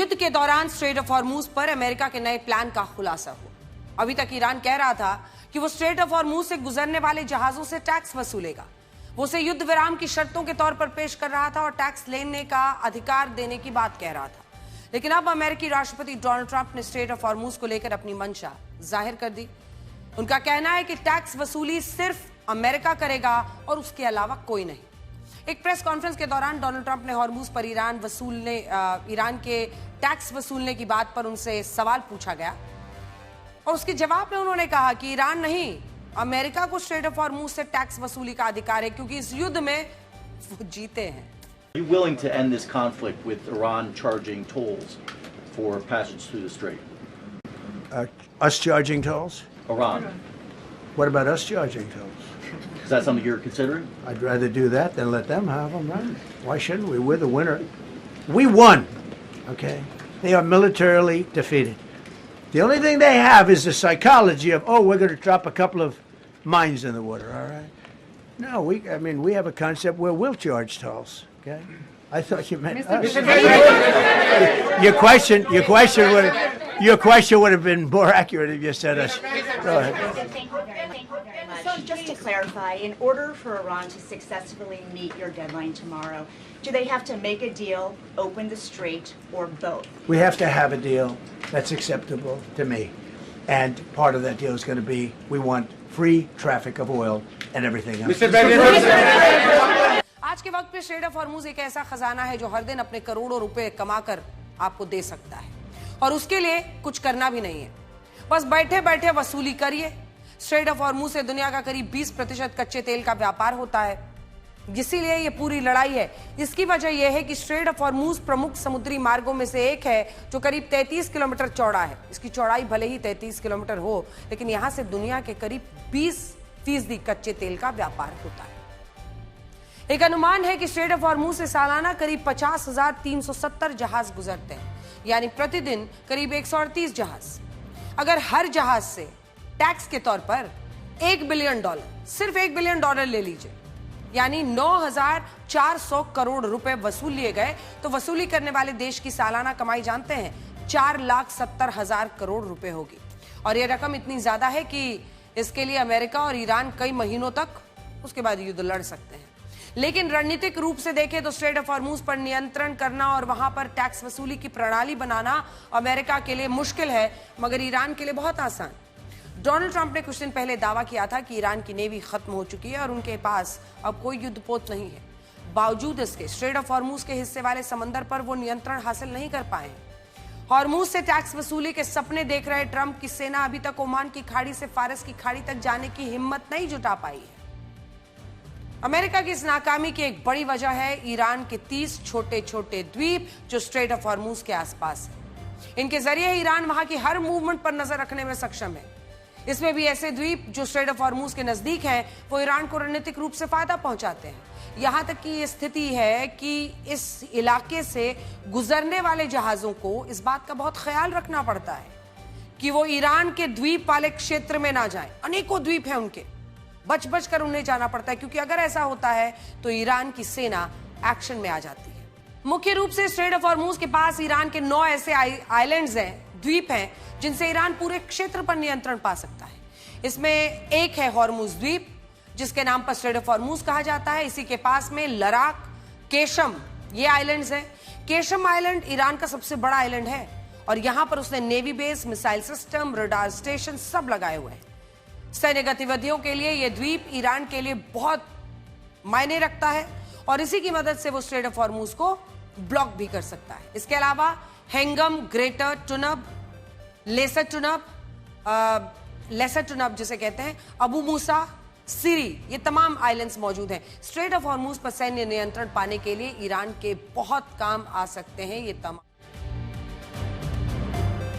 युद्ध के दौरान स्ट्रेट ऑफ हॉर्मूज पर अमेरिका के नए प्लान का खुलासा हुआ। अभी तक ईरान कह रहा था कि वो स्ट्रेट ऑफ हॉर्मूज से गुजरने वाले जहाजों से टैक्स वसूलेगा। वो उसे युद्ध विराम की शर्तों के तौर पर पेश कर रहा था और टैक्स लेने का अधिकार देने की बात कह रहा था। लेकिन अब अमेरिकी राष्ट्रपति डोनाल्ड ट्रंप ने स्ट्रेट ऑफ हॉर्मूज को लेकर अपनी मंशा जाहिर कर दी। उनका कहना है कि टैक्स वसूली सिर्फ अमेरिका करेगा और उसके अलावा कोई नहीं। एक प्रेस कॉन्फ्रेंस के दौरान डोनाल्ड ट्रंप ने हॉर्मूज पर ईरान के टैक्स वसूलने की बात पर उनसे सवाल पूछा गया और उसके जवाब में उन्होंने कहा कि ईरान नहीं, अमेरिका को स्ट्रेट ऑफ हॉर्मूज से टैक्स वसूली का अधिकार है क्योंकि इस युद्ध में वो जीते हैं। Are you willing to end this conflict with Iran charging tolls for passage through the strait? Us charging tolls? Iran. What about us charging tolls? Is that something you're considering? I'd rather do that than let them have them, right? Why shouldn't we? We're the winner. We won, okay? They are militarily defeated. The only thing they have is the psychology of, oh, we're going to drop a couple of mines in the water, all right? No, we have a concept where we'll charge tolls, okay? I thought you meant us. Your question would have been more accurate if you said us. Go ahead. So just to clarify, in order for Iran to successfully meet your deadline tomorrow, do they have to make a deal, open the strait, or both? We have to have a deal that's acceptable to me. And part of that deal is going to be, we want free traffic of oil and everything else. आज के वक्त पे straight of Hormuz एक ऐसा खजाना है जो हर दिन अपने करोड़ों रुपए कमाकर आपको दे सकता है और उसके लिए कुछ करना भी नहीं है, बस बैठे बैठे वसूली करिए। स्ट्रेट ऑफ हॉर्मूज से दुनिया का करीब 20% कच्चे तेल का व्यापार होता है, इसीलिए ये पूरी लड़ाई है। इसकी वजह यह है कि स्ट्रेट ऑफ हॉर्मूज प्रमुख समुद्री मार्गों में से एक है जो करीब 33 किलोमीटर चौड़ा है। इसकी चौड़ाई भले ही 33 किलोमीटर हो, लेकिन यहां से दुनिया के करीब 20% कच्चे तेल का व्यापार होता है। एक अनुमान है कि स्ट्रेट ऑफ हॉर्मूज से सालाना करीब 50,370 जहाज गुजरते हैं, यानी प्रतिदिन करीब 138 जहाज। अगर हर जहाज से टैक्स के तौर पर $1 बिलियन, सिर्फ $1 बिलियन ले लीजिए, यानी 9,400 करोड़ रुपए वसूल लिए गए, तो वसूली करने वाले देश की सालाना कमाई जानते हैं 4,70,000 करोड़ रुपए होगी। और यह रकम इतनी ज्यादा है कि इसके लिए अमेरिका और ईरान कई महीनों तक उसके बाद युद्ध लड़ सकते हैं। लेकिन रणनीतिक रूप से देखें तो स्ट्रेट ऑफ हॉर्मूज पर नियंत्रण करना और वहां पर टैक्स वसूली की प्रणाली बनाना अमेरिका के लिए मुश्किल है, मगर ईरान के लिए बहुत आसान। डोनाल्ड ट्रंप ने कुछ दिन पहले दावा किया था कि ईरान की नेवी खत्म हो चुकी है और उनके पास अब कोई युद्धपोत नहीं है। बावजूद इसके स्ट्रेट ऑफ हॉर्मूज के हिस्से वाले समंदर पर वो नियंत्रण हासिल नहीं कर पाए। हॉर्मूज से टैक्स वसूली के सपने देख रहे ट्रंप की सेना अभी तक ओमान की खाड़ी से फारस की खाड़ी तक जाने की हिम्मत नहीं जुटा पाई है। अमेरिका की इस नाकामी की एक बड़ी वजह है ईरान के 30 छोटे छोटे द्वीप जो स्ट्रेट ऑफ हॉर्मूज के आसपास है। इनके जरिए ईरान वहां की हर मूवमेंट पर नजर रखने में सक्षम है। इसमें भी ऐसे द्वीप जो स्ट्रेट ऑफ हॉर्मूज के नजदीक हैं, वो ईरान को रणनीतिक रूप से फायदा पहुंचाते हैं। यहां तक कि ये स्थिति है कि इस इलाके से गुजरने वाले जहाजों को इस बात का बहुत ख्याल रखना पड़ता है कि वो ईरान के द्वीप वाले क्षेत्र में ना जाएं। अनेकों द्वीप हैं उनके, बच बच कर उन्हें जाना पड़ता है, क्योंकि अगर ऐसा होता है तो ईरान की सेना एक्शन में आ जाती है। मुख्य रूप से स्ट्रेट ऑफ हॉर्मूज के पास ईरान के 9 ऐसे आइलैंड्स हैं, द्वीप हैं, जिनसे ईरान पूरे क्षेत्र पर नियंत्रण पा सकता है। इसमें एक है हॉर्मूज द्वीप, जिसके नाम पर स्ट्रेट ऑफ हॉर्मूज कहा जाता है। इसी के पास में लराक, केशम, ये आइलैंड्स हैं। केशम आइलैंड ईरान का सबसे बड़ा आइलैंड है और यहां पर उसने navy base, missile system, radar station सब लगाए हुए हैं। सैन्य गतिविधियों के लिए यह द्वीप ईरान के लिए बहुत मायने रखता है और इसी की मदद से वो स्ट्रेट ऑफ हॉर्मूज को ब्लॉक भी कर सकता है। इसके अलावा हेंगम, ग्रेटर टुनब, लेसर टुनब जिसे कहते हैं, अबू मूसा, सिरी, ये तमाम आइलैंड्स मौजूद हैं। स्ट्रेट ऑफ हॉर्मूज पर सैन्य नियंत्रण पाने के लिए ईरान के बहुत काम आ सकते हैं ये तमाम।